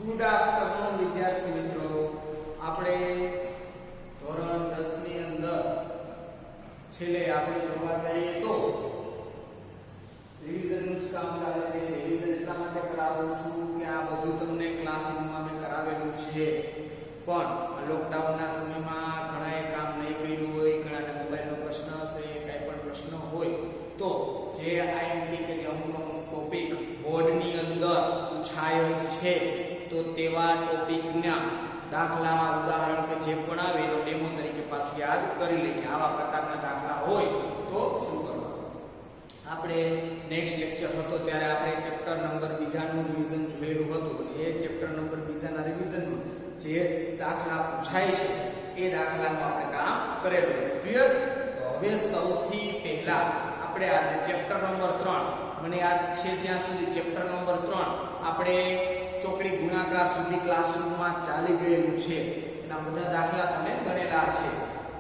Good afternoon વિદ્યાર્થી મિત્રો, આપણે ધોરણ 10 ની અંદર છેલ્લે આપણે જોવા જઈએ તો રિવિઝનનું જ કામ ચાલે છે. રિવિઝન એટલા માટે કરાવું છું કે આ બધું તમને ક્લાસરૂમમાં મેં કરાવેલું છે, પણ લોકડાઉનના સમયમાં ઘણાએ કામ નહીં કર્યું હોય, ઘણાને મોબાઈલનો પ્રશ્ન હશે, કંઈ પણ પ્રશ્ન હોય તો જે આઈએમપી કે જે અમુક ટોપિક બોર્ડની અંદર પૂછાય જ છે તો તેવા ટોપિકના દાખલા ઉદાહરણ કે જે પણ આવે એનો ડેમો તરીકે પાછું યાદ કરી લઈએ. આવા પ્રકારના દાખલા હોય તો શું કરવાનું. આપણે નેક્સ્ટ લેક્ચર હતો ત્યારે આપણે ચેપ્ટર નંબર 2 નું રિવિઝન જોયેલું હતું. એ ચેપ્ટર નંબર 2 ના રિવિઝનમાં જે દાખલા પૂછાય છે એ દાખલાનું આપણે કામ કરેલું. ક્લિયર? તો હવે સૌથી પહેલા આપણે આજે ચેપ્ટર નંબર 3, મને યાદ છે ત્યાં સુધી ચેપ્ટર નંબર 3 આપણે ચોકડી ગુણાકાર સુધી ક્લાસરૂમમાં ચાલી ગયેલું છે. એના બધા દાખલા તમે ગણેલા છે,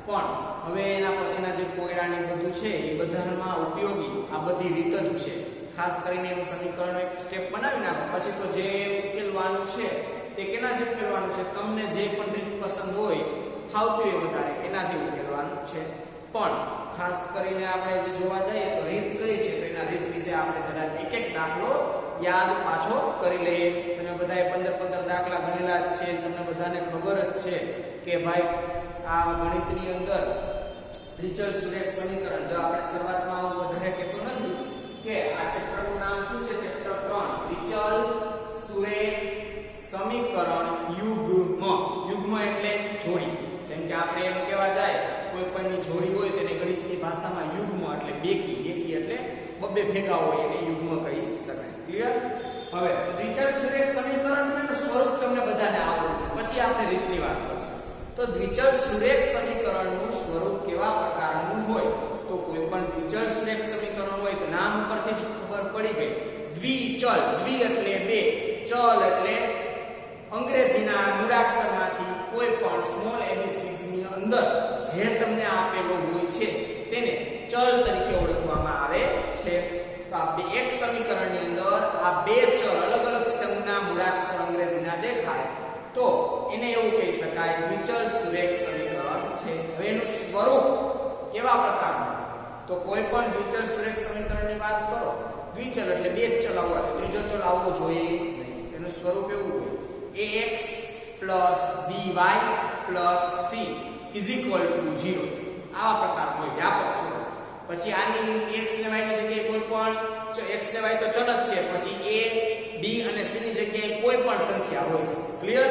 પણ હવે એના પછીના જે કોયડાની બધું છે એ બધામાં ઉપયોગી આ બધી રીત જ છે. ખાસ કરીને એનું સમીકરણ એક સ્ટેપ બનાવી નાખો, પછી તો જે ઉકેલવાનું છે તે કેનાથી ઉકેલવાનું છે, તમને જે પણ રીત પસંદ હોય ફાવતી હોય વધારે એનાથી ઉકેલવાનું છે. પણ ખાસ કરીને આપણે જે જોવા જઈએ તો રીત કઈ છે, તો એના રીત વિશે આપણે જરા એક એક દાખલો યાદ પાછો કરી લઈએ. તમે બધાએ 15 દાખલા ગણેલા જ છે, તમને બધાને ખબર જ છે કે ભાઈ આ ગણિતની અંદર દ્વિચલ સુરેખ સમીકરણ, જો આપણે શરૂઆતમાં વધારે કહેતો નથી કે આ ચેપ્ટરનું નામ શું છે, ચેપ્ટર 3 દ્વિચલ સુરેખ સમીકરણ યુગ્મ. યુગ્મ એટલે જોડી. જેમ કે આપણે એમ કહેવા જાય કોઈ પણની જોડી હોય તેને ગણિતની ભાષામાં યુગ્મ એટલે બેકી. બેકી એટલે બબ્બે ભેગા હોય એને યુગ્મ કહી શકાય. ક્લિયર? હવે તો દ્વિચલ સુરેખ સમીકરણનું સ્વરૂપ તમને બધાને આવડે, પછી આપણે રીતની વાત કરીશું. તો દ્વિચલ સુરેખ સમીકરણનું સ્વરૂપ કેવા પ્રકારનું હોય, તો કોઈ પણ દ્વિચલ સુરેખ સમીકરણ હોય તો નામ પરથી જ ખબર પડી ગઈ. દ્વિચલ, દ્વિ એટલે બે, ચલ એટલે અંગ્રેજીના મૂળાક્ષરમાંથી કોઈ પણ સ્મોલ એબીસીડી ની અંદર જે તમને આપેલો હોય છે તેને ચલ તરીકે ઓળખવામાં આવે છે. તો આ એક સમીકરણની અંદર આ બે ચલ અલગ અલગ સંજ્ઞા મૂળાક્ષર અંગ્રેજીના દેખાય તો એને એવું કહી શકાય દ્વિચલ સુરેખ સમીકરણ છે. હવે એનું સ્વરૂપ કેવા પ્રકારનું, તો કોઈ પણ દ્વિચલ સુરેખ સમીકરણની વાત કરો, દ્વિચલ એટલે બે જ ચલ આવવા, ત્રીજો ચલ આવવો જોઈએ નહીં. એનું સ્વરૂપ એવું હોય ax + by + c = 0. આવા પ્રકારનું હોય વ્યાપક સ્વરૂપ. પછી આની x ને y ની જગ્યાએ કોઈ પણ x ને y તો ચલ જ છે, પછી a b અને c ની જગ્યાએ કોઈ પણ સંખ્યા હોય છે. ક્લિયર?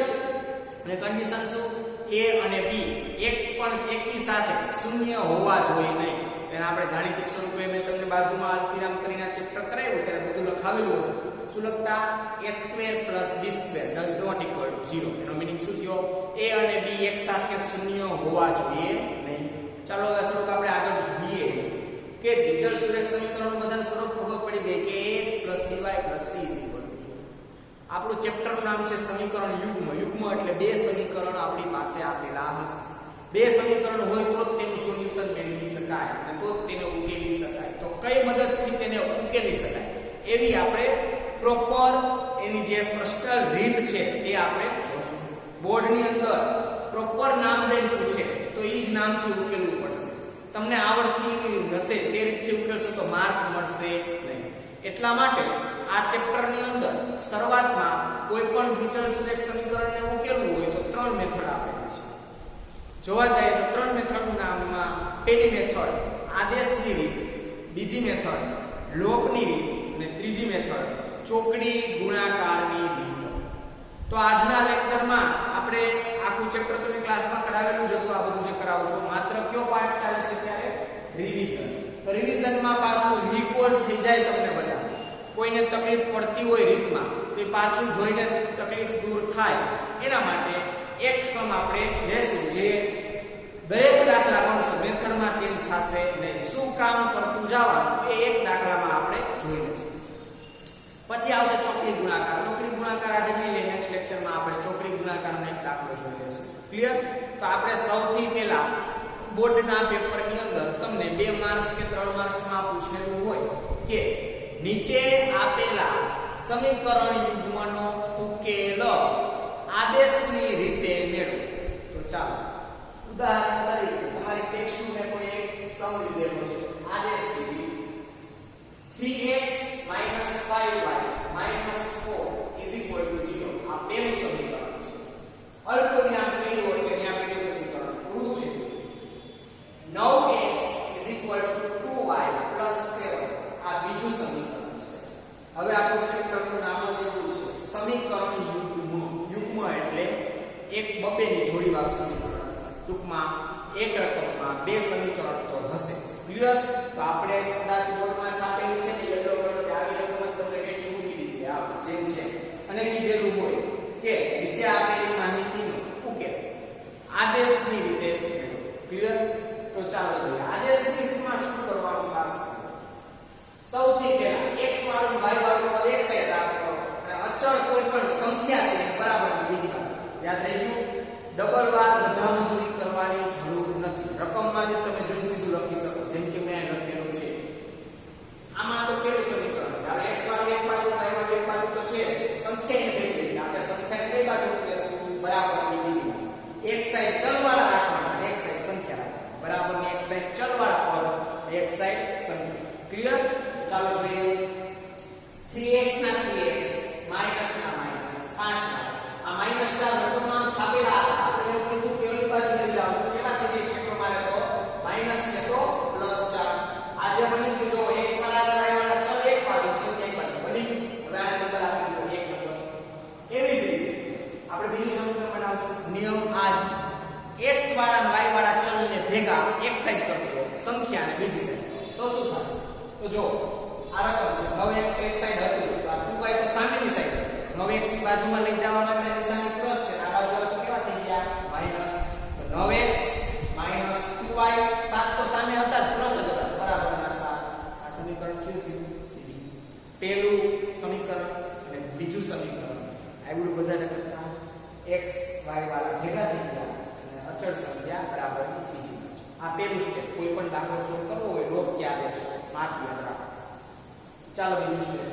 અને કન્ડિશન શું, a અને b એક પણ એકી સાથે શૂન્ય હોવા જોઈએ નહીં. તેને આપણે ગાણિતિક સ્વરૂપે મેં તમને બાજુમાં અલ્પવિરામ કરીને ચેપ્ટર કરાવ્યું ત્યારે બધું લખાવેલું હતું. શું લખતા? a² + b² does not equal to 0. એનો મીનિંગ શું થયો? a અને b એક સાથે શૂન્ય હોવા જોઈએ નહીં. ચાલો હવે થોડુંક આપણે આગળ જોઈએ કે દ્વિચલ સુરેખ સમીકરણનું બધાને સ્વરૂપ ખબર પડી ગઈ કે ax + by + c = 0. આપણું ચેપ્ટરનું નામ છે સમીકરણ યુગ્મ. યુગ્મ એટલે બે સમીકરણ આપણી પાસે આપેલા હશે. બે સમીકરણ હોય તો તેનું સોલ્યુશન મેળવી શકાય અને તો તેને ઉકેલી શકાય. તો કઈ મદદથી તેને ઉકેલી શકાય એવી આપણે પ્રોપર એની જે પ્રશ્નલ રીત છે તે આપણે જોશું. બોર્ડની અંદર પ્રોપર નામ દઈને પૂછે તો એ જ નામથી ઉકેલવું પડશે. તમને આવડતી હશે તે રીતથી ઉકેલશો તો માર્ક મળશે નહીં. એટલા માટે આ ચેપ્ટરની અંદર શરૂઆતમાં કોઈ પણ દ્વિચલ સુરેખ સમીકરણને ઉકેલવું હોય તો 3 મેથડ આપેલી છે. જોવા જઈએ તો 3 મેથડનું નામમાં પહેલી મેથડ આદેશની રીત, બીજી મેથડ લોકની રીત અને ત્રીજી મેથડ ચોકડી ગુણાકારની રીત. તો આજના લેક્ચરમાં આપણે આખું ચેપ્ટર તો ક્લાસમાં કરાવેલું જ હતું. આ બધું જે કરાવું છું માત્ર કયો પાર્ટ ચાલે છે ત્યારે રિવિઝન. તો રિવિઝનમાં પાછું રિકોલ થઈ જાય તમને બધા. કોઈને તકલીફ પડતી હોય રીતમાં તો એ પાછું જોઈને તકલીફ દૂર થાય એના માટે એક સમ આપણે લેશું જે દરેક દાખલા ગણશું, મેથડમાં ચેન્જ થશે નહીં. શું કામ કરતું જવાનું એ એક દાખલામાં આપણે જોઈ લઈશું. પછી આવશે ચોકડી ગુણાકાર. ચોકડી ગુણાકાર આજે નહીં લે, નેક્સ્ટ લેક્ચરમાં આપણે ચોકડી ગુણાકારનો એક દાખલો જોઈ લઈશું. ક્લિયર? તો આપણે સૌથી પહેલા બોર્ડના પેપરની અંદર તમને 2 માર્ક્સ કે 3 માર્ક્સમાં પૂછેલું હોય કે નીચે આપેલા સમીકરણ યુગ્મનો ઉકેલ આદેશની રીતે મેળવો. તો ચાલો ઉદાહરણ તરીકે તમારી ટેક્સ્ટમાં કોઈ એક સમ લીધેલો છે. આદેશની રીત 3x - 5y - 4 = 0. આ પહેલું સમીકરણ છે. અલ્પવિરામ કર્યું હોય કે ત્યાં પહેલું સમીકરણ પૂરું થયું. 9x = 2y + 7 આ બીજું સમીકરણ છે. હવે આપણું ચેપ્ટરનું નામ જ એવું છે સમીકરણ યુગ્મ એટલે એક બબેની જોડીવાળું સમીકરણ છે. ટૂંકમાં એક રકમમાં બે સમીકરણ તો હશે. ક્લિયર? તો આપણે કદાચ બોર્ડમાં છાપેલી છે ને યલો કલર આવી રકમ જ તમને કેટલી મૂકી દીધી આ જેમ છે અને કીધેલું હોય કે નીચે આપેલી માહિતીનો ઉકેલ આદેશની રીતે મેળવો. ક્લિયર? તો ચાલો જોઈએ આદેશની રીતમાં શું કરવાનું ખાસ. સૌથી પહેલા x વાળું y વાળું પદ એક સાઈડ રાખો અને અચળ કોઈ પણ સંખ્યા છે બરાબર બીજી બાજુ. યાદ રાખજો ડબલ વાર ગધામજૂરી કરવાની જરૂર નથી. રકમમાં જે તમે જોઈ સીધું લખી શકો જેમ કે મેં લખેલું છે. આમાં તો પેલું સમીકરણ છે. હવે x વાળું એક બાજુ y વાળું એક બાજુ તો છે સંખ્યાને ભેગી આપણે સંખ્યાને કઈ બાજુ મૂકીશું બરાબરની બીજી બાજુ. એક સાઈડ ચલવાળા રાખવાના એક સાઈડ સંખ્યા રાખવાની. બરાબરની એક સાઈડ ચલવાળા પદ એક સાઈડ સંખ્યા. ક્લિયર? ચાલો જોઈએ 3x ના 3x માઈનસ ના માઈનસ 5 આ માઈનસ 4 રકમમાં છાપેલા આપણે એવું કીધું કે ઓલી બાજુ લઈ જાવ તો કેવા થઈ જાય ખેતો મારે તો માઈનસ છે તો પ્લસ 4 આજે બની ગયું જો x વાળા y વાળા ચલ એક બાજુ છે એક બાજુ બની હવે આ નંબર આપી દો એક નંબર. એવી જ રીતે આપણે બીજું સમીકરણ બનાવશું. નિયમ આજ x વાળા y વાળા ચલને ભેગા એક સાઈડ કરી દો સંખ્યાને બીજી સાઈડ. તો શું થશે? તો જો આ રકમ છે 9x એક સાઈડ હતું તો આ 2y તો સામેની સાઈડ 9x ની બાજુમાં લઈ જવાના એટલે નિશાની પ્લસ છે આ બાજુ તો કેવા થઈ ગયા માઈનસ. તો 9x - 2y 7 તો સામે હતા જ પ્લસ જ હતા બરાબરના 7. આ સમીકરણ કયું થયું? પહેલું સમીકરણ અને બીજું સમીકરણ આવડું બધાને કરતા x y વાળા ભેગા થઈ ગયા અને અચળ સંખ્યા બરાબરની બીજી. આ પહેલું સ્ટેપ. કોઈ પણ દાખલો સોલ્વ કરવો હોય લોક ક્યાં દેશો માપ યાદ રાખો. ચાલો બીજું સ્ટેપ.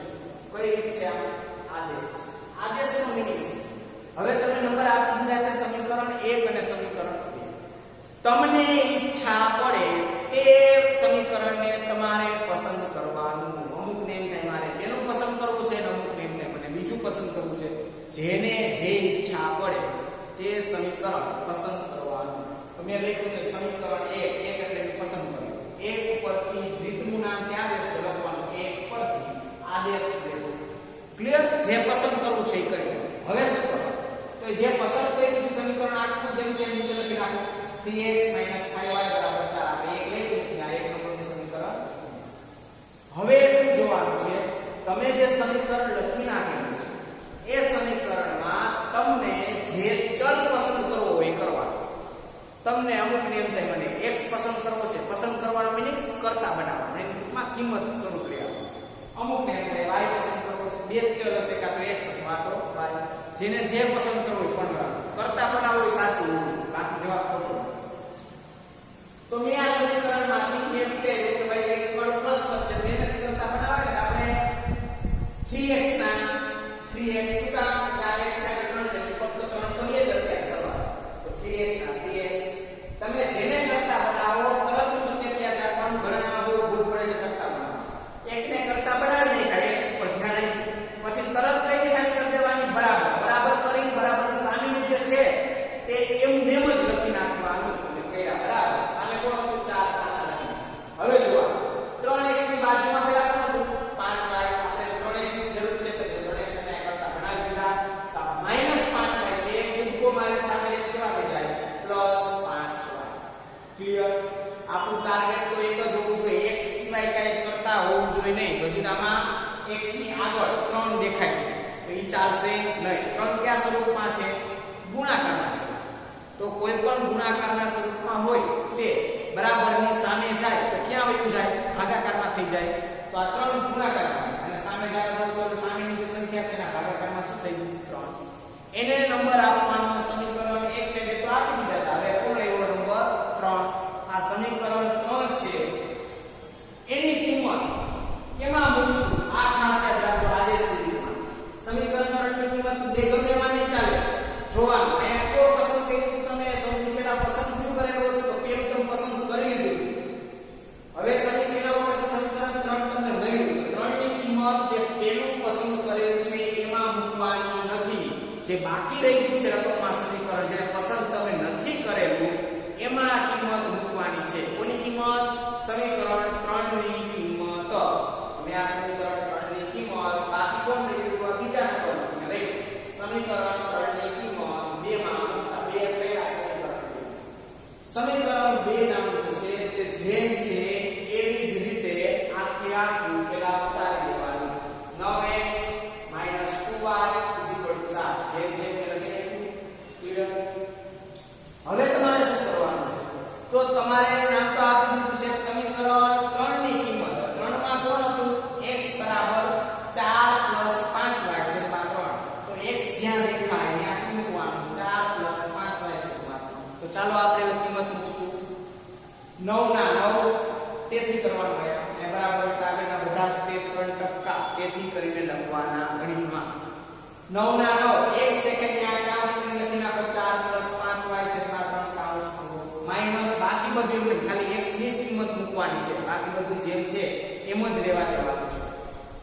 કઈ રીત છે આ? આદેશ. આદેશનો મીનિંગ શું? હવે તમે નંબર આપી દીધા છે સમીકરણ 1 અને સમીકરણ 2. તમને ઈચ્છા પડે તે સમીકરણને તમારે પસંદ કરવાનું. અમુક ને એમ થાય મારે પેલું પસંદ કરવું છે અને અમુક ને એમ થાય મને બીજું પસંદ કરવું છે. જેને જે ઈચ્છા પડે તે સમીકરણ પસંદ કરવાનું. તમે લખ્યું છે સમીકરણ 1 એટલે પસંદ કર્યું. 1 ઉપરથી રીતનું નામ ક્યાં દેશે લખવાનું 1 પરથી આદેશ લેવો. ક્લિયર? જે પસંદ કરવું છે એ કરી લો. હવે શું કરો? તો જે પસંદ કર્યું છે સમીકરણ આખું જેમ છે એમ નીચે લખી નાખો 3x - 5y = 4. આપણે એક લઈ લીધું આ એક નંબરનું સમીકરણ. હવે એટલું જોવાનું છે તમે જે સમીકરણ લખી નાખેલું છે એ સમીકરણમાં તમને જે ચલ પસંદ કરવો હોય એ કરવાનો. તમને અમુક નિયમ થાય મને x પસંદ કરવો છે. પસંદ કરવાનો મીનિંગ કરતા બનાવવાનો એની ટૂંકમાં કિંમત સ્વરૂપ લેવાનું. અમુક ને એમ થાય y પસંદ કરવો છે. બે ચલ હશે કાં તો x અથવા તો y. જેને જે પસંદ કરવો હોય પણ કરતા બનાવવો એ સાચું હોવું જોઈએ. બાકી જવાબ ખોટો હશે. તો મેં આ સમીકરણમાંથી મેં વિચાર્યું કે ભાઈ x વાળું પ્લસ પદ છે તો એને જ કરતા બનાવવા એટલે આપણે 3x ના 3x શું કામ કે આ x ના 3 છે ફક્ત 3 કરીએ જ અત્યારે સવાલ. તો 3x ના 3x તમે જેને કરતા બનાવો તરત જ સ્ટેપ યાદ રાખવાનું. ઘણામાં બહુ ભૂલ પડે છે કરતા બનાવવા. એકને કરતા બનાવી નહીં x ઉપર ધ્યાન આપી પછી તરત કઈ નિશાની કરી દેવાની બરાબર. બરાબર કરીને બરાબરની સામેનું જે છે તે એમ નેમ જ લખી નાખવાનું. એટલે કયા બરાબર સામે કોણ હતું 4 4 લખી. હવે જુઓ 3x ની બાજુમાં પેલા કોણ હતું 5y. આપણે 3x ની જરૂર છે તો 3x ને કરતા બનાવી દીધા. તો -5y છે એક કૂદકો મારી સામે કેવા થઈ જાય +5y. ક્લિયર? આપણું ટાર્ગેટ તો એક જ હોવું જોઈએ. x સિવાય કઈ કરતા હોવું જોઈએ નહીં. તો જો આમાં x ની આગળ 3 દેખાય છે તો ઈ ચાલશે નહીં. 3 કયા સ્વરૂપમાં છે? ગુણાકારના સ્વરૂપમાં. તો કોઈ પણ ગુણાકારના સ્વરૂપમાં હોય તે બરાબરની સામે જાય તો ક્યાં વયું જાય? ભાગાકારમાં થઈ જાય. તો આ 3 ગુણાકારમાં છે અને સામે જવા દો તો સામેની જે સંખ્યા છે ના ભાગાકારમાં શું થઈ ગયું 3. એને નંબર આપવાનો સમીકરણ 1 ને તો આપી દીધા હતા. હવે કોણ આવ્યો નંબર 3. આ સમીકરણ 3 છે એની કિંમત કેમાં મૂકશું? આ ખાસ યાદ રાખજો આદેશની કિંમત. સમીકરણ 3 ની કિંમત બે ગમે એમાં નહીં ચાલે. જોવાનું અહીંયા કયો પસંદ કર્યું તમે સૌથી પહેલા પસંદ કયું કરેલું હતું તો પેલું તમે પસંદ કરી લીધું હવે સૌથી પહેલા ઉપર સમીકરણ 3 તમને મળ્યું 3 ની કિંમત જે પેલું પસંદ કરેલું છે એમાં મૂકવાની નથી જે બાકી રહી ગયું છે રકમમાં સમીકરણ જેને પસંદ તમે નથી કરેલું એમાં કિંમત મૂકવાની છે કોની કિંમત સમીકરણ 3 ની કિંમત અમે આ સમીકરણ 3 ની કિંમત બાકી કોણ લઈ લીધું બીજા નંબર લઈ સમીકરણ 3 ની કિંમત 2 માં મૂકતા 2 પહેલા સમીકરણ 2 નામનું છે તે જેમ છે એવી જ રીતે આખે આખું પેલા ઉતારી દેવાનું 9x 2y 7 જેમ છે તે લખી નાખ્યું ક્લિયર હવે તમારે શું કરવાનું છે તો તમારે નામ તો આપી દીધું છે સમીકરણ 3 ની કિંમત 3 માં કોણ હતું x 4 5y છે 3 તો x જ્યાં દેખાય ત્યાં શું મૂકવાનું 4 5y છે તો ચાલો આપણે કિંમત મૂકશું 9 ના 9 તેથી કરવાનું છે એ બરાબર આગળના બધા સ્ટેપ 3 ટપકા તેથી કરીને લખવાના ગણિતમાં 9 ના 9 1 સેકન્ડ ત્યાં કાઉન્સ કરીને લખી નાખો 4 5y છે 3 કાઉન્સ માઈનસ બાકી બધું એમ ખાલી x ની કિંમત મૂકવાની છે બાકી બધું જેમ છે એમ જ રહેવા દેવાનું છે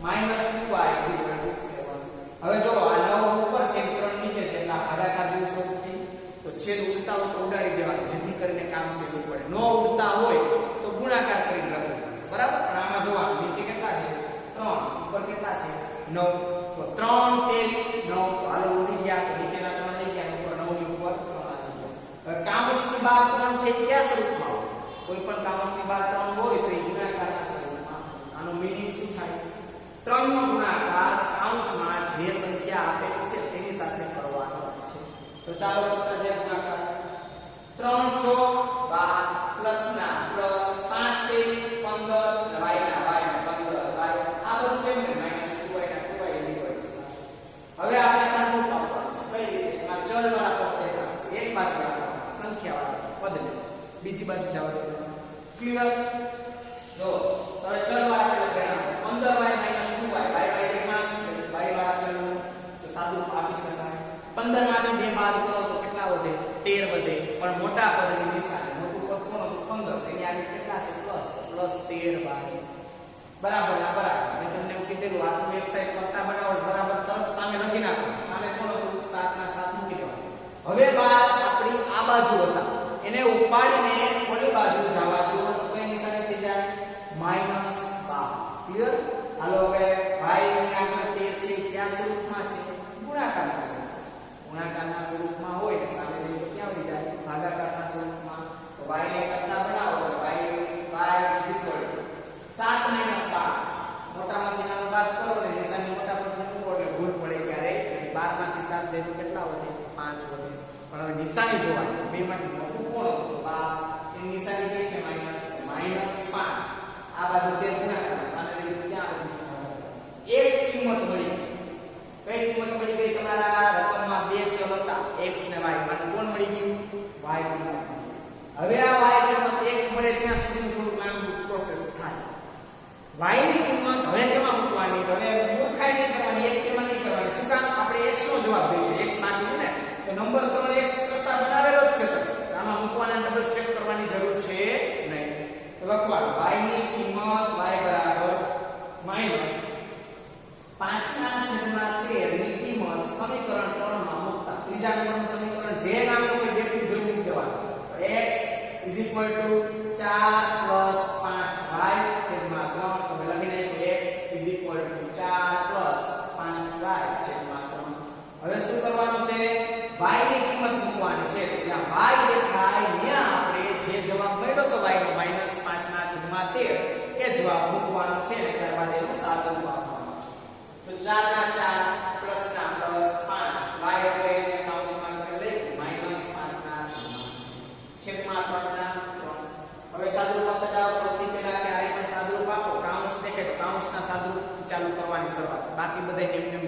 -2y 7 હવે જો આ 9 ઉપર છે 3 નીચે છે એટલે ભાગાકાર જેવું સ્વરૂપ થઈ તો છેદ ઉડતા હોય તો ઉડાડી દેવાનું જેથી કરીને કામ સેલું પડે ન ઉડતા હોય તો ગુણાકાર કરીને લખવું પડશે બરાબર પણ આમાં જોવાનું નીચે કેટલા છે 3 ઉપર કેટલા છે 9 તો 3 તેરી 9 હાલો ઉડી ગયા તો નીચેના 3 લઈ ગયા ઉપર 9 ની ઉપર 3 આવી ગયા કાઉન્સની બહાર 3 છે કયા સ્વરૂપમાં હોય કોઈ પણ કાઉન્સની બહાર 3 હોય તો એ ગુણાકારના સ્વરૂપમાં આનો મીનિંગ શું થાય 3 નો ગુણાકાર કાઉન્સમાં જે સંખ્યા આપેલી છે તેની સાથે કરવાનો છે તો ચાલો કરતા જે ગુણાકાર 3 6 12 પ્લસ ના પ્લસ 5 તેરી 15 y ના 15 y આ બધું કેમ -2y ના 2y 7 હવે આપણે સાદું પાડવાનું છે કઈ રીતે આ ચલ વાળા પદ દેખાશે એક બાજુ રાખવાનું સંખ્યા વાળા પદ બીજી બાજુ જવા દેવાનું ક્લિયર જો હવે ચલ વાળા પેલા ધ્યાન 15y 2y y દેખાણ y વાળા ચલ તો સાદું આપી શકાય 15 માંથી 2 બાદ કરો તો કેટલા વધે 13 વધે પણ મોટા પદની નિશાની મોટું પદ કોણ હતું 15 તેની આગળ કેટલા છે પ્લસ 13 બાય બરાબર ના બરાબર મેં તમને એવું કીધેલું આ તમે એક સાઈડ કરતા બનાવો બરાબર તરત સામે લખી નાખો સામે કોણ હતું 7 ના 7 મૂકી દો હવે બાદ આપણી આ બાજુ હતા એને ઉપાડીને ઓલી બાજુ જવા દો તો કઈ નિશાની થઈ જાય -12 ક્લિયર હાલો હવે y ની આગળ 13 છે કયા સ્વરૂપમાં છે ગુણાકારના સ્વરૂપમાં ગુણાકારના સ્વરૂપમાં હોય ને સામે જઈએ તો ક્યાં વળી જાય ભાગાકારના સ્વરૂપમાં તો y ને કરતા બનાવો તો y 7 12 મોટામાંથી નાનો બાદ કરો ને નિશાની મોટા પર મૂકો એટલે ભૂલ પડે ક્યારે 12 માંથી 7 જાય તો કેટલા વધે 5 વધે પણ હવે નિશાની જોવાની બે માંથી મોટું કોણ હતું 12 એની નિશાની કઈ છે -5 આ બાજુ 13 ગુણાકાર સામે લઈ ક્યાં એક કિંમત મળી કઈ કિંમત મળી ગઈ તમારા રકમમાં બે ચલ હતા x ને y માટે કોણ મળી ગયું y કિંમત હવે આ y કિંમત એક મળે ત્યાં સુધી થોડું લાંબુ પ્રોસેસ થાય y ની કિંમત હવે કેમાં મૂકવાની હવે મૂર્ખાઈ નહીં કરવાની એક કેમાં નહીં કરવાની શું કામ આપણે x નો જવાબ જોઈએ છે x માંગ્યું ને તો નંબર તમારે x કરતા બનાવેલો જ છે તો આમાં મૂકવાના ડબલ સ્ટેપ કરવાની જરૂર છે નહીં તો લખવાનું y ની કિંમત y બરાબર -5/13 ની કિંમત સમીકરણ 3 માં મૂકતા ત્રીજા નંબરનું સમીકરણ જે નામનું હોય જેટલું જોઈ મૂકી દેવાનું x 4 ચાલુ કરવાની શરૂઆત બાકી બધાય નેમ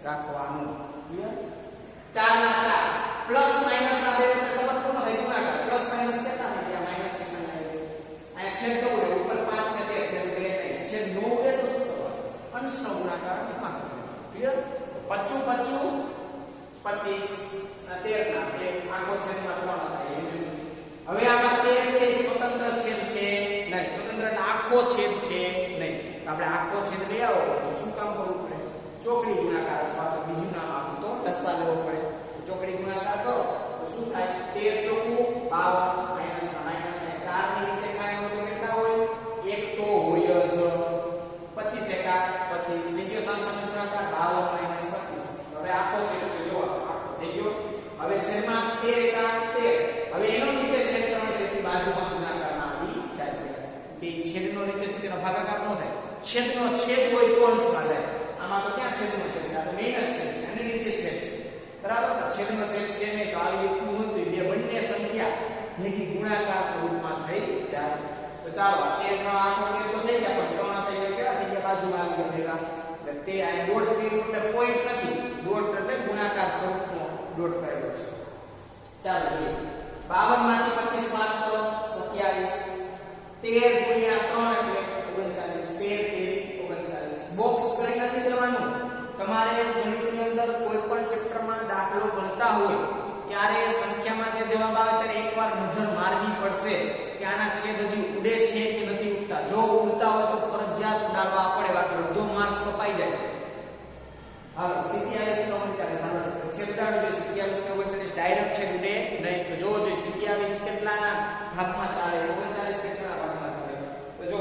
રાખવાનું ક્લિયર 4 ના 4 પ્લસ માઈનસ આ બે વચ્ચે સંબંધ કોનો થાય ગુણાકાર પ્લસ માઈનસ કેટલા થાય ત્યાં માઈનસ ની સંખ્યા આ છેદ તો ઉડે ઉપર 5 ને 13 છેદ ઉડે નહીં છેદ નો ઉડે તો શું કરવાનું અંશનો ગુણાકાર અંશમાં કરવાનો ક્લિયર 25 25 25 13 ના એક આખો છેદમાં 3 થાય. હવે આમાં 13 છે સ્વતંત્ર છેદ છે નહીં, સ્વતંત્ર એટલે આખો છેદ છે નહીં. આપણે આખો છેદ લઈ આવો તો શું કામ કરવું પડે? ચોકડી ગુણાકાર અથવા તો બીજું નામ આપો તો દસ્તા લેવો પડે. તો ચોકડી ગુણાકાર કરો તો શું થાય? 13 ચોકું 52 માઈનસ 4 ની નીચે કાંઈ હોય તો કેટલા હોય? 1 તો હોય જ. 25 એકા 25 બીજો સામસામે ગુણાકાર 52 માઈનસ 25. હવે આખો છેદ તો જો આખો થઈ ગયો. હવે છેદમાં 13 એકા 13. હવે એનો નીચે છેદ 3 છે તે બાજુમાં ગુણાકારમાં આવી જાય. તે છેદનો નીચે છે તેનો ભાગાકાર ન થાય. છેદનો છેદ હોય તો અંશમાં જાય. આમાં તો ક્યાં છેદનો છેદ? આ તો મેઈન જ છે અને નીચે છેદ છે. બરાબર? છેદનો છેદ છે ને તો આવી રીતનું હોય તો બે બંને સંખ્યા ભેગી ગુણાકાર સ્વરૂપમાં થઈ જાય. તો ચાલો 13 નો આખો છેદ તો થઈ ગયા, પણ 3 થઈ ગયા, કેવા થઈ ગયા? બાજુમાં આવી ગયા ભેગા. એટલે તે આ ડોટ કર્યું એટલે પોઈન્ટ નથી, ડોટ એટલે ગુણાકાર સ્વરૂપનો ડોટ કરેલો છે. ચાલો જોઈએ. 52 માંથી 25 બાદ કરો 27. 13 ગુણ્યા 3 એટલે 39. 13 39. બોક્સ કરી નથી દેવાનું. તમારે ગણિતની અંદર કોઈ પણ ચેપ્ટરમાં દાખલો ગણતા હોય ત્યારે સંખ્યામાં જે જવાબ આવે ત્યારે એકવાર નજર મારવી પડશે કે આના છેદ હજી ઉડે છે કે નથી ઉડતા. જો ઉડતા હોય તો ફરજિયાત ઉડાડવા પડે, બાકી અડધો માર્ક્સ કપાઈ જાય. હાલો 27 39 છેદ ઉડાડો જોઈએ. 27 39 ડાયરેક્ટ છેદ ઉડે નહીં. તો જોવો જોઈએ 27 કેટલાના ભાગમાં ચાલે, 39 કેટલાના ભાગમાં ચાલે. તો જો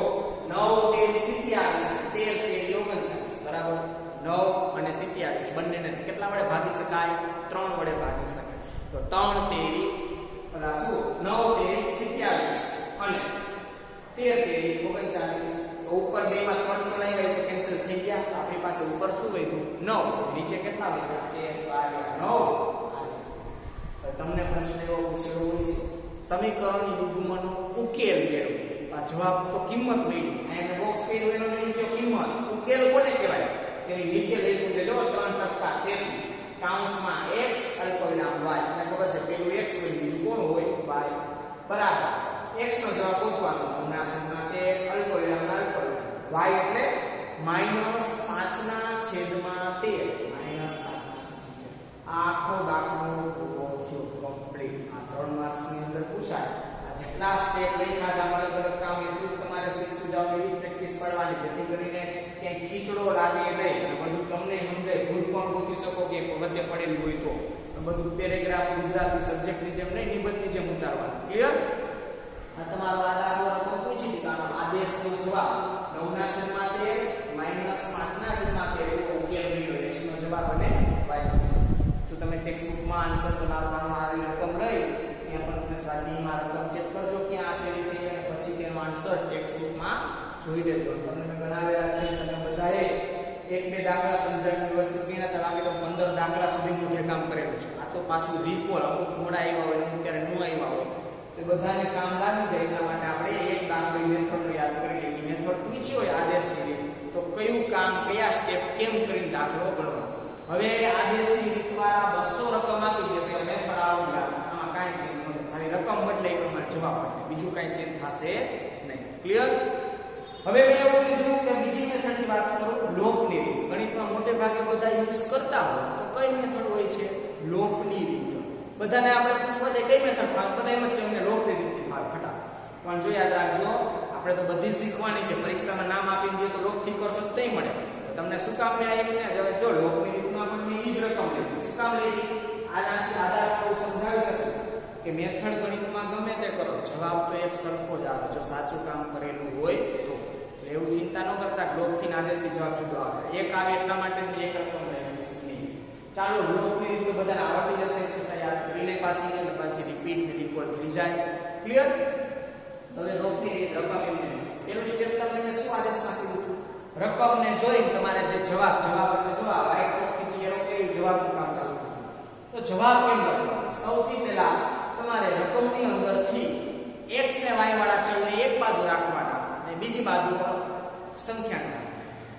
9 13 27 13 39 બરાબર. 9 અને 27 બંનેને કેટલા વડે ભાગી શકાય? 3 વડે ભાગી શકાય. તો 3 તેરી ઓલા શું 9 તેરી 27 અને 13 તેરી 39. તો ઉપર બેમાં 3 ત્રણ આવ્યા તો કેન્સલ થઈ ગયા. તો આપણી પાસે ઉપર શું વધ્યું? 9. નીચે કેટલા વધ્યા? 13 9. તો તમને પ્રશ્ન એવો પૂછેલો હોય છે સમીકરણની યુગ્મનો ઉકેલ મેળવો. આ જવાબ તો કિંમત મળી. અને બોક્સ કર્યું એનો મેળવી ગયો કિંમત. ઉકેલ કોને કહેવાય? તેની નીચે લખ્યું છે જો 3% તેથી કાઉન્સમાં x અલ્પવિરામ y. તમને ખબર છે પેલું x હોય બીજું કોણ હોય? y. બરાબર. x નો જવાબ ગોતવાનો. હમણાં છેદમાં તે અલ્પવિરામ y એટલે -5/13 આખો દાખલો પૂરો થયો કમ્પ્લીટ. આ 3 માર્ક્સ ની અંદર પૂછાય. આ જેટલા સ્ટેપ લખ્યા છે અલગ અલગ કામ એટલું તમારે શીખતું જાવ, એવી પ્રેક્ટિસ કરવાની જેથી કરીને ક્યાંય ખીચડો લાગે નહીં અને બધું તમને સમજાય. ભૂલ પણ ગોતી શકો કે વચ્ચે પડેલું હોય તો બધું પેરેગ્રાફ ગુજરાતી સબ્જેક્ટની જેમ નહીં, નિબંધની જેમ ઉતારવાનું. ક્લિયર? આ તમારો આ દાખલો રકમ પૂછી દીધો. આનો આદેશનો જવાબ 9/13 -5/13 એવો ઉકેલ મળ્યો. x નો જવાબ અને y નો જવાબ. તો તમે ટેક્સ્ટબુકમાં આન્સર બનાવવાનો આવી રકમ લઈ ત્યાં પણ તમે સ્વાધ્યાયમાં રકમ ચેક કરજો ક્યાં આપેલી છે અને પછી તેનો આન્સર ટેક્સ્ટબુકમાં જોઈ લેજો. તમને મેં બનાવેલા છે. તમે બધાએ એક બે દાખલા સમજાવીને વ્યવસ્થિત ગણ્યા હતા. લાગે તો 15 દાખલા સુધી મોઢે કામ કરેલું છે. આ તો પાછું રિકોલ અમુક મોડા આવ્યા હોય અમુક ત્યારે ન આવ્યા હોય તો બધાને કામ લાગી જાય. એટલા માટે આપણે એક દાખલો મેથડ યાદ કરી લઈએ. મેથડ પૂછી હોય આદેશની રીત તો કયું કામ કયા સ્ટેપ કેમ કરીને દાખલો ગણવાનો. હવે આદેશની રીત દ્વારા 200 રકમ આપી દે તો મેથડ આવડી લાગે. આમાં કાંઈ ચેન્જ ન થાય. ખાલી રકમ બદલાઈ પ્રમાણે જવાબ આપે, બીજું કાંઈ ચેન્જ થશે નહીં. ક્લિયર? હવે મેં એવું લીધું કે બીજી મેથડની વાત કરું, લોપની રીત. ગણિતમાં મોટે ભાગે બધા યુઝ કરતા હોય તો કઈ મેથડ હોય છે? લોપની રીત. બધાને આપણે પૂછવા જાય કઈ મેથડ ફાવે, બધા એમ જ કે અમને લોપની રીતથી ફાવે ફટાફટ. પણ જો યાદ રાખજો આપણે તો બધી શીખવાની છે. પરીક્ષામાં નામ આપીને દે તો લોપથી કરશો તો નહીં મળે. તો તમને શું કામ મેં એક ને હવે જો લોપની રીતમાં પણ મેં ઈ જ રકમ લીધી. શું કામ લીધી? આનાથી આધાર પર સમજાવી શકું કે મેથડ ગણિતમાં ગમે તે કરો જવાબ તો એક સરખો જ આવે જો સાચું કામ કરેલું હોય તો. એવું ચિંતા ન કરતા લોપથી આદેશથી જવાબ જુદો આવે. એક આવે એટલા માટે એક રકમ લેવાની છે. ચાલો લોપની રીત તો બધાને આવડતી જશે. છતાં યાદ કરી લે પાછી ને પાછી રિપીટ ને રિકોલ થઈ જાય. ક્લિયર? હવે લોપની રીત રકમ એમને પેલું સ્ટેપ તમને મેં શું આદેશમાં કીધું? રકમને જોઈ તમારે જે જવાબ એટલે જો આ વ્હાઈટ ચોકથી એરો કે જવાબનું કામ ચાલુ થાય. તો જવાબ કેમ લખવાનો? સૌથી પહેલા તમારે રકમની અંદરથી x ને y વાળા ચલને એક બાજુ રાખવાના અને બીજી બાજુ સંખ્યાના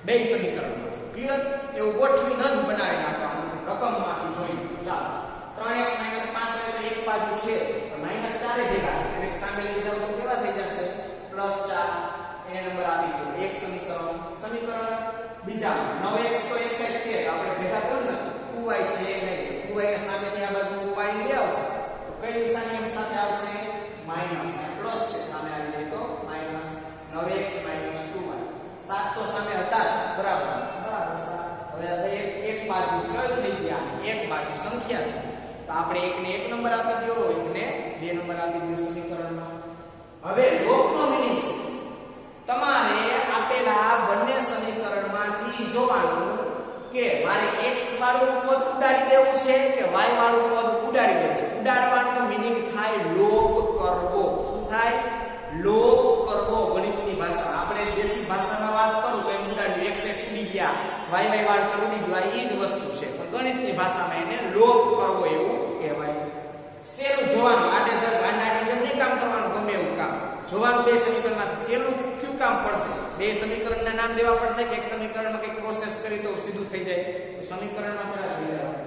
બે સમીકરણ. ક્લિયર? એવું ગોઠવીને જ બનાવી નાખવાનું રકમમાંથી જોઈને. ચાલો 3x - 5 એટલે એક બાજુ છે -4 ભેગા છે અને સામે લઈ જાવ તો કેવા થઈ જશે? +4. એને નંબર આપી દો. એક સમીકરણ બીજા 9x તો એક સાઈડ છે આપણે ભેગા કરો ને 2y છે નહીં 2y y ને સામેથી આ બાજુ ઉપાડી લઈ આવશો તો કઈ નિશાની એમ સાથે આવશે માઈનસ અને પ્લસ છે સામે આવી જાય તો માઈનસ 9x 2y 7 તો સામે હતા જ બરાબર બરાબર 7 હવે એક બાજુ ચલ થઈ ગયા એક બાજુ સંખ્યા થઈ તો આપણે એક ને 1 નંબર આપી દો એક ને 2 નંબર આપી દો સમીકરણમાં હવે લોપનો મીનિંગ શું તમારે આપેલા બંને સમીકરણમાંથી જોવાનું કે મારે x વાળું પદ ઉડાડી દેવું છે કે y વાળું પદ ઉડાડી દેવું છે ઉડાડવાનો મીનિંગ થાય લોપ કરવો શું થાય લોપ કરવો ગણિતની ભાષામાં આપણે દેશી ભાષામાં વાત કરું તો એમ ઉડાડ્યું x ઉડી ગયા y વાળું ચલ ઉડી ગયું આ ઈ જ વસ્તુ છે પણ ગણિતની ભાષામાં એને લોપ કરવો એવું કહેવાય સેલું જોવાનું આડેધડ ગાંડાની જેમ નહીં કામ કરવાનું ગમે એવું કામ જોવાનું બે સમીકરણમાંથી સેલું ક્યું કામ પડશે બે સમીકરણના નામ દેવા પડશે કે એક સમીકરણમાં કંઈક પ્રોસેસ કરી તો સીધું થઈ જાય તો સમીકરણમાં પહેલા જોઈ લેવાનું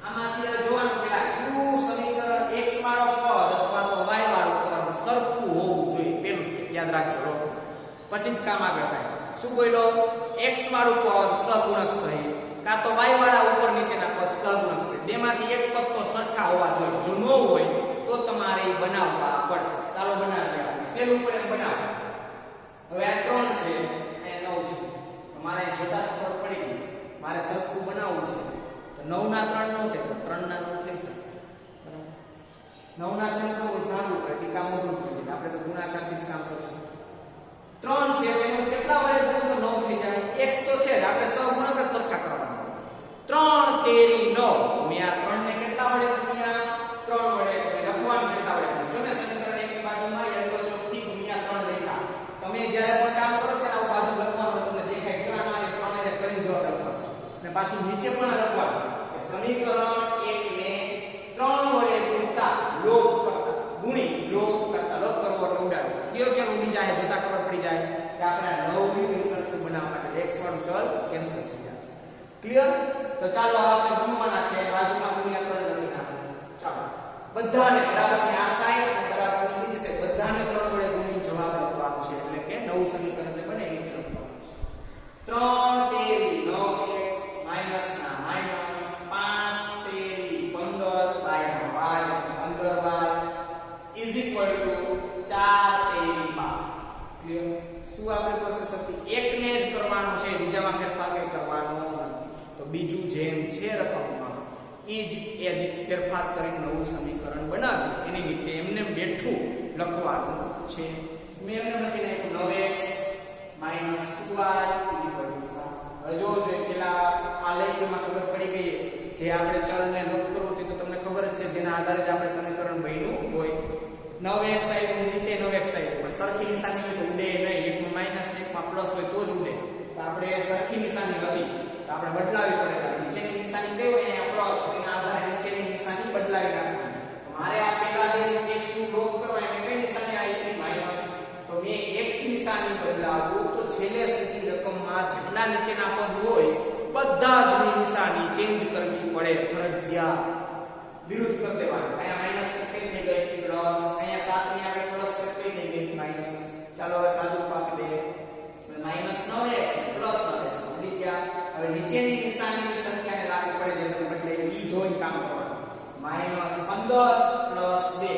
આમાંથી જોવાનું પહેલા કયું સમીકરણ x વાળો પદ અથવા તો y વાળો પદ સરખું હોવું જોઈએ પેલું સ્ટેપ યાદ રાખજો પછી જ કામ આગળ થાય શું બોલ્યો x વાળું પદ સહગુણક સહિત કા તો y વાળા ઉપર નીચેના પદ સહગુણક છે બેમાંથી એક પદ તો સરખા હોવા જોઈએ જો ન હોય તો તમારે બનાવવા પડશે ચાલો બનાવી લેવાનું સેલું ઉપર એમ બનાવો હવે આ 3 છે અને 9 છે તમારે જોતા જ ખબર પડી ગઈ મારે સરખું બનાવવું છે તો 9 ના 3 નો થાય તો 3 ના 9 થઈ શકે બરાબર 9 ના 3 તો ધારવું પડે કે કામ અઘરું પડી જાય આપણે તો ગુણાકારથી જ કામ કરશું 3 છે તેનું કેટલા વડે ગુણો તો 9 થઈ જાય x તો છે જ આપણે સહગુણક જ સરખા કરવાના 3 તેરી 9 મે આ 3 ને કેટલા વડે ગુણ્યા 3 વડે તમે લખવાનું કેટલા વડે જો ને સમીકરણ એકની બાજુમાં એલ્બો ચોકથી ગુણ્યા 3 લખ્યા તમે જ્યારે પણ કામ કરો ત્યારે આ બાજુ લખવાનું તમને દેખાય કેટલા મારે 3 ને કરીને જવાબ લખવાનો અને પાછું નીચે પણ લખવાનું કે સમીકરણ 1 ને 3 વડે ગુણતા લોપ કરતા ગુણી લોપ કરતા લોપ કરવો એટલે ઉડાડો કયો ચલ ઉડી જાય જોતા ખબર પડી જાય કે આપણે 9 ની સરખું બનાવવા માટે x વાળું ચલ કેન્સલ થઈ જાય છે ક્લિયર તો ચાલો આપણે ગુણવાના છે બાજુમાં ગુણ્યા 3 લખી નાખો ચાલો બધાને બરાબરની આ સાઈડ અને બરાબરની બીજી સાઈડ બધાને 3 વડે ગુણીને જવાબ લખવાનો છે એટલે કે નવું સમીકરણ જે બને એ લખવાનું છે 3 તેરી 9x માઈનસ ના માઈનસ 5 તેરી 15 બાય નો y 15y is equal to 4 તેરી 12 ક્લિયર શું આપણે પ્રોસેસ હતી એકને જ કરવાનું છે બીજામાં ફેરફાર કંઈ કરવાનો નથી તો બીજું જેમ છે રકમમાં એ જ ફેરફાર કરી નવું સમીકરણ બનાવ્યું એની નીચે એમને બેઠું લખવાનું છે મેં એમને લખી નાખ્યું 9x 2y 7 હવે જો પેલા આ લેખમાં ખબર પડી ગઈ જે આપણે ચલને લોપ કરવું તે તો તમને ખબર જ છે જેના આધારે જ આપણે સમીકરણ બન્યું હોય 9x આવ્યું નીચે 9x આવ્યું પણ સરખી નિશાની હોય તો ઉડે નહીં એકમાં માઈનસ ને એકમાં પ્લસ હોય તો જ ઉડે તો આપણે સરખી નિશાની હતી તો આપણે બદલાવી પડે નીચેની નિશાની કઈ હોય અહીંયા પ્લસ એના આધારે નીચેની નિશાની બદલાવી નાખવાની મારે આ પેલા બે x નું લોપ કરવા એટલે કઈ નિશાની આવી માઈનસ તો મેં એક નિશાની બદલાવું તો છેલ્લે સુધી રકમમાં જેટલા નીચેના પદ હોય બધા જ ની નિશાની ચેન્જ કરવી પડે ફરજિયાત વિરુદ્ધ કરી દેવાનું અહીંયા માઈનસ થઈ ગઈ પ્લસ અહીંયા 7 ની આગળ પ્લસ થઈ ગઈ માઈનસ ચાલો હવે સાદું આપી દઈએ માઈનસ 9x પ્લસ 9x ઉડી ગયા હવે નીચેની નિશાનીની સંખ્યાને લાગુ પડે છે તો બદલે ઈ જોઈન કામ કરવાનું minus 15 plus 2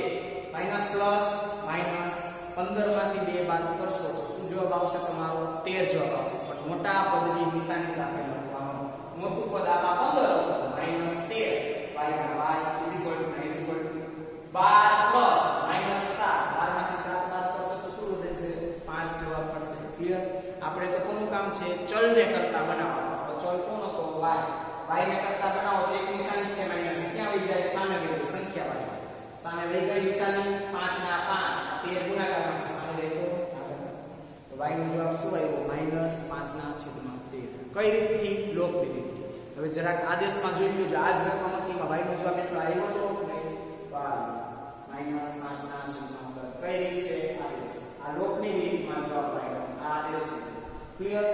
minus plus minus 15 માંથી 2 બાદ કરશો તો શું જવાબ આવશે તમારો 13 જવાબ આવશે પણ મોટા પદની નિશાની સાથે લખવાનું મોટું પદ આમાં 15 માઈનસ 13 y ના y is equal to 12 plus minus 7 12 માંથી 7 બાદ કરશો તો શું વધે છે 5 જવાબ મળશે ક્લિયર આપણે તો કોનું કામ છે ચલને કરતા બનાવવાનું તો ચલ કોનો તો y ને કરતા બનાવો તો એક નિશાની છે માઈનસ ક્યાં વહી જાય સામે વહી જાય સંખ્યા વાળી સામે વહી ગઈ નિશાની 5 ના 5 13 ગુણાકારમાં છે સામે વહી ગયો તો y નો જવાબ શું આવ્યો માઈનસ 5 ના છેદમાં 13 કઈ રીતથી લોકની રીતથી હવે જરાક આદેશમાં જોઈ લો જો આ જ રકમ હતી માં y નો જવાબ એટલો આવ્યો તો માઈનસ 5 ના છેદમાં 13 કઈ રીત છે આદેશ આ લોકની રીતમાં જવાબ આવ્યો આ આદેશ ક્લિયર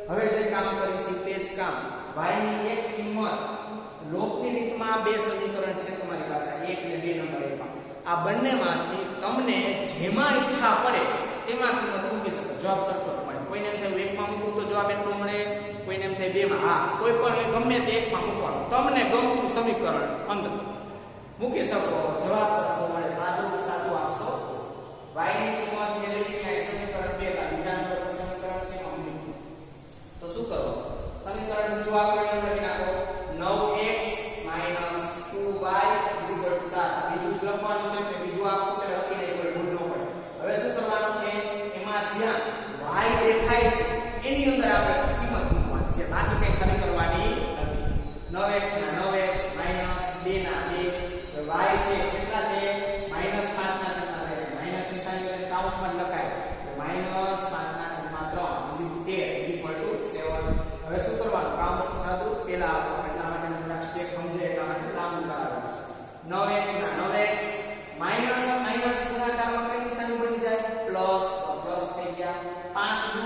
હવે જે કામ કરીશું તે જ કામ y ની એક કિંમત લોકની રીતમાં બે સમીકરણ છે તમારી પાસે 1 ને 2 નંબર એકમાં આ બંનેમાંથી તમને જેમાં ઈચ્છા પડે તેમાં કિંમત મૂકી શકો જવાબ સરખો મળે કોઈને એમ થાય એકમાં મૂકું તો જવાબ એટલો મળે કોઈને એમ થાય બેમાં હા કોઈ પણ ગમે તે એકમાં મૂકવાનું તમને ગમતું સમીકરણ સમીકરણ અંદર મૂકી શકો, જવાબ સરખો મળે. સાચું આપશો. y ની કિંમત મેં લખી આ સમીકરણ 2 તા બીજા નંબરનું સમીકરણ છે અમને. તો શું કરો? સમીકરણ બીજું આપણે લખી નાખો 9x 2y 7. બીજું જ લખવાનું છે કે બીજું આખું કે લખીને કોઈ ભૂલ ન પડે. હવે શું કરવાનું છે? એમાં જ્યાં y દેખાય છે એની અંદર આપણે કિંમત મૂકવાની છે, બાકી કઈ ખરી કરવાની નથી. 9x ના 9x 2 ના 2, y છે કેટલા છે? -5 ના છેદમાં 3, માઈનસ નિશાની વડે કાઉન્સમાં લખાય -5 ના છેદમાં 3 7. હવે શું કરવાનું? કાઉન્સનું સાદું પહેલા આપો, એટલા માટે થોડાક સ્ટેપ સમજે એટલા માટે લાંબુ કરાવવાનું છે. 9x ના 9x માઈનસ ગુણાકારમાં કઈ નિશાની બની જાય? પ્લસ થઈ ગયા. 5 દુ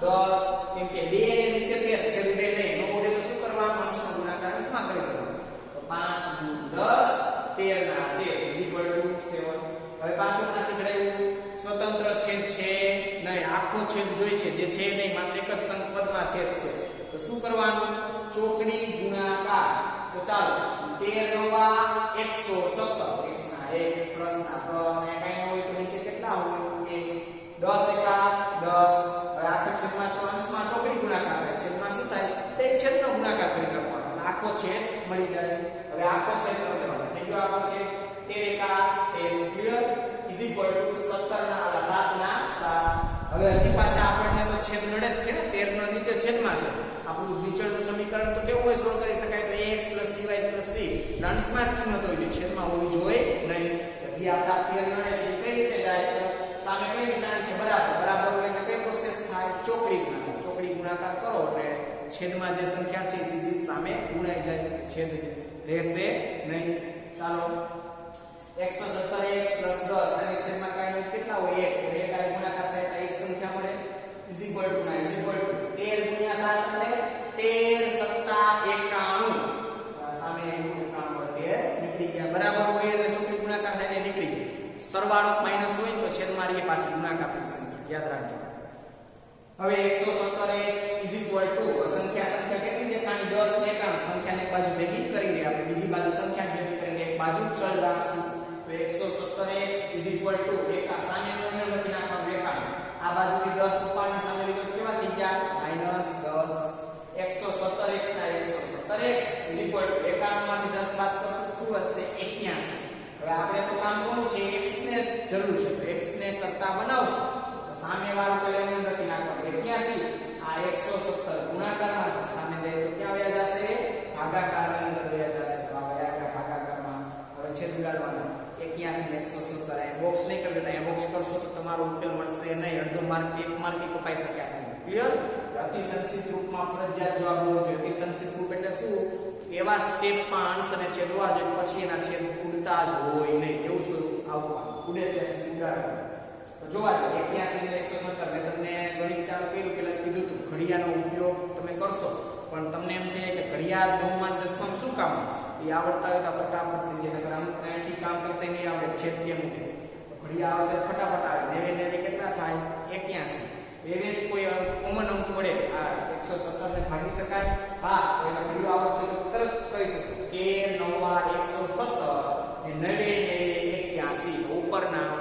10, કેમ કે 2 ને નીચે 13 છેદ 2 નહીં, નો ઉડે તો શું કરવાનું? અંશનો ગુણાકાર અંશમાં કરી દેવાનો. તો 5 દુ 10, 13 ના 13 7. હવે પાછું ના શીખડાયું સ્વતંત્ર છેદ છે નહીં, આખો છેદ જોઈ છે, જે છે નહીં, માત્ર એક જ સંપદમાં છેદ છે. તો શું કરવાનું? ચોકડી ગુણાકાર. તો ચાલો 13 નવા 117, x ના x પ્લસ ના પ્લસ, અને કઈ ન હોય તો નીચે કેટલા હોય? 1 10 એકા 10. હવે આખો છેદમાં અંશમાં ચોકડી ગુણાકાર થાય, છેદમાં શું થાય? તે છેદનો ગુણાકાર કરી નાખવાનો, આખો છેદ મળી જાય. હવે આખો છેદ લેવાનો થઈ ગયો. આખો છેદ 13 એકા 13 ક્લિયર ઇઝ ઇક્વલ ટુ 17 ના 7 ના 7. હવે હજી પાછા આપણને તો છેદ નડે જ છે ને, 13 નો નીચે છેદમાં છે. આપણું વિચળનું સમીકરણ તો કેવું હોય? સોલ્વ કરી શકાય તો ax + by + c અંશમાં જ કિંમત હોય, છેદમાં હોવી જોઈએ નહીં. હજી આપણા 13 નડે છે કઈ રીતે જાય? તો સામે કઈ નિશાની છે? બરાબર હોય એટલે કઈ પ્રોસેસ થાય? ચોકડી ગુણાકાર કરો એટલે છેદમાં જે સંખ્યા છે એ સીધી સામે ગુણાઈ જાય, છેદ રહેશે નહીં. ચાલો 117x + 10 અને છેદમાં કાઈ કેટલા હોય? 1. એટલે એક આ ગુણાકાર થાય એટલે એક સંખ્યા મળે is equal two 9 is equal two 13 * 7 એટલે 13 * 7 91. સામે 91 મળે, નીકળી ગયા. બરાબર હોય એટલે ચોકડી ગુણાકાર થાય એટલે નીકળી ગયા. સરવાળો માઈનસ હોય તો છેદમાં રહી પાછી ગુણાકાર થઈ સંખ્યા યાદ રાખજો. હવે 117x ઇઝ ઇક્વલ ટુ સંખ્યા કેટલી દેખાણી? 10 ને 91. સંખ્યાને એક બાજુ ભેગી કરીને આપણે બીજી બાજુ સંખ્યા ભેગી કરીને એક બાજુ ચલ રાખશું. તો 117x ઇઝ ઇક્વલ ટુ એકા સામેનો અંદર લખી નાખવાનું 91. આ બાજુથી 10 ઉપાડની સામે લીધો કેવા થઈ ગયા? -10. 117x ના 117x ઇઝ ઇક્વલ ટુ 91 માંથી 10 બાદ કરશું શું વધશે? 81. હવે આપણે તો કામ કોનું છે? x ને જરૂર છે, તો x ને કરતા બનાવશું. તો સામે વાળું પહેલા એનું લખી નાખવાનું 81. આ 117 ગુણાકારમાં છે, સામે જાય તો ક્યાં વયા જશે? ભાગાકારની અંદર વયા જશે. તો આ વયા ગયા ભાગાકારમાં. હવે છેદ ઉડાડવાનો 81 117. આ બોક્સ નહીં કરી દેતા, બોક્સ કરશો તો તમારો ઉકેલ મળશે નહીં, અડધો માર્ક 1 માર્ક કપાઈ શકે. ક્લિયર? અતિ સંક્ષિપ્ત રૂપમાં ફરજિયાત જવાબ હોવો જોઈએ. અતિ સંક્ષિપ્ત રૂપ એટલે શું? એવા સ્ટેપમાં અંશને છેદવા જોઈએ, પછી એના છેદ ઉડતા જ હોય નહીં, એવું સ્વરૂપ આવવાનું. ઉડે ત્યાં સુધી ઉડાડવાનું. તો જોવા જોઈએ 81 ને 117 મેં તમને ગણિત ચાલુ કર્યું પહેલા જ કીધું હતું, ઘડિયાળનો ઉપયોગ તમે કરશો પણ તમને એમ થાય કે ઘડિયાળ 9માં 10માં શું કામ? એ આવડતા હોય તો ફટાફટ થઈ જાય, નકર અમુક અહીંથી કામ કરતા નહીં આવડે, છેદ કેમ ઉડે? તો ઘડિયાળ આવડે ફટાફટ આવે. 9 કેટલા થાય? 81. એવેજ કોઈ કોમન અંક વડે આ 117 ને ભાગી શકાય? હા, તો એનો ઘડિયો આવડતો તો તરત કરી શકો કે 9 117 ને 9 81. ઉપરના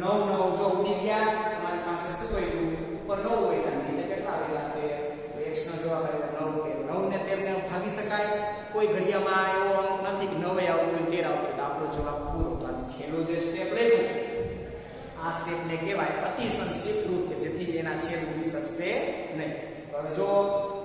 9 જો ઉડી ગયા, તમારી પાસે શું હોય? ઉપર 9 હોય, નીચે કેટલા આવેલા? 13. તો x નો જવાબ આવ્યો 9 ને 13 ને ભાગી શકાય? કોઈ ઘડિયામાં એવો અંક નથી કે 9 આવતો હોય 13 આવતો, તો આપણો જવાબ પૂરો. તો આજે છેલ્લો જે સ્ટેપ લેવું, આ સ્ટેપને કહેવાય અતિ સંક્ષિપ્ત રૂપ, કે જેથી એના છેદ ઉડી શકશે નહીં. હવે જો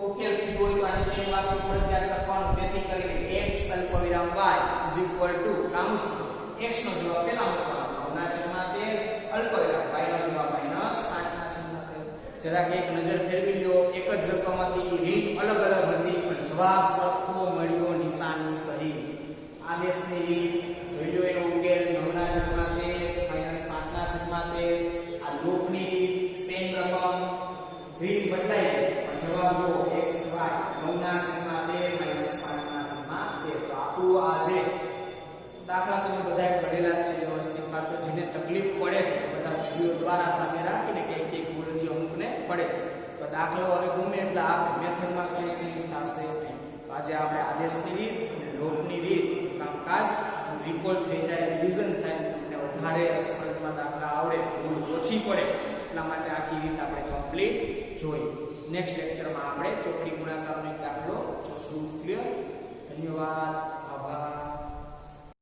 ઉકેલ કીધો હોય તો આ નીચેની વાક્ય ફરજિયાત લખવાનું. તેથી કરીને x અલ્પવિરામ y ઇઝ ઇક્વલ ટુ કાઉન્સમાં x નો જવાબ પહેલા મૂકવાનો, 9/13 અલ્પવિરામ y નો જવાબ -5/13. જરાક એક નજર ફેરવી લો, એક જ રકમ હતી, રીત અલગ અલગ હતી, પણ જવાબ સરખો મળ્યો, નિશાની સહી. આદેશની રીત જોઈ લો, એનો ઉકેલ 9/13 5/13. આ લૂપની રીત સેમ રકમ, રીત બદલાઈ પણ જવાબ જો x y 9/13 5/13. તો આપણું આ જે દાખલા તમે બધાએ ભણેલા છે વ્યવસ્થિત પાછો, જેને તકલીફ પડે છે બધા વિડિયો દ્વારા સામે રાખીને કે એક ભૂલ જે અમુકને પડે છે, તો દાખલો હવે ગમે એટલા આપે, મેથડમાં કઈ ચેન્જ થશે નહીં. આજે આપણે આદેશની રીત અને લૂપની રીત રિકોલ થઈ જાય, રિવિઝન થાય, તમને વધારે રસપ્રદમાં દાખલા આવડે, ભૂલ ઓછી પડે, એટલા માટે આખી રીત આપણે કમ્પ્લીટ જોઈ. નેક્સ્ટ લેક્ચરમાં આપણે ચોકડી ગુણાકારનો એક દાખલો જોશું. ક્લિયર? ધન્યવાદ.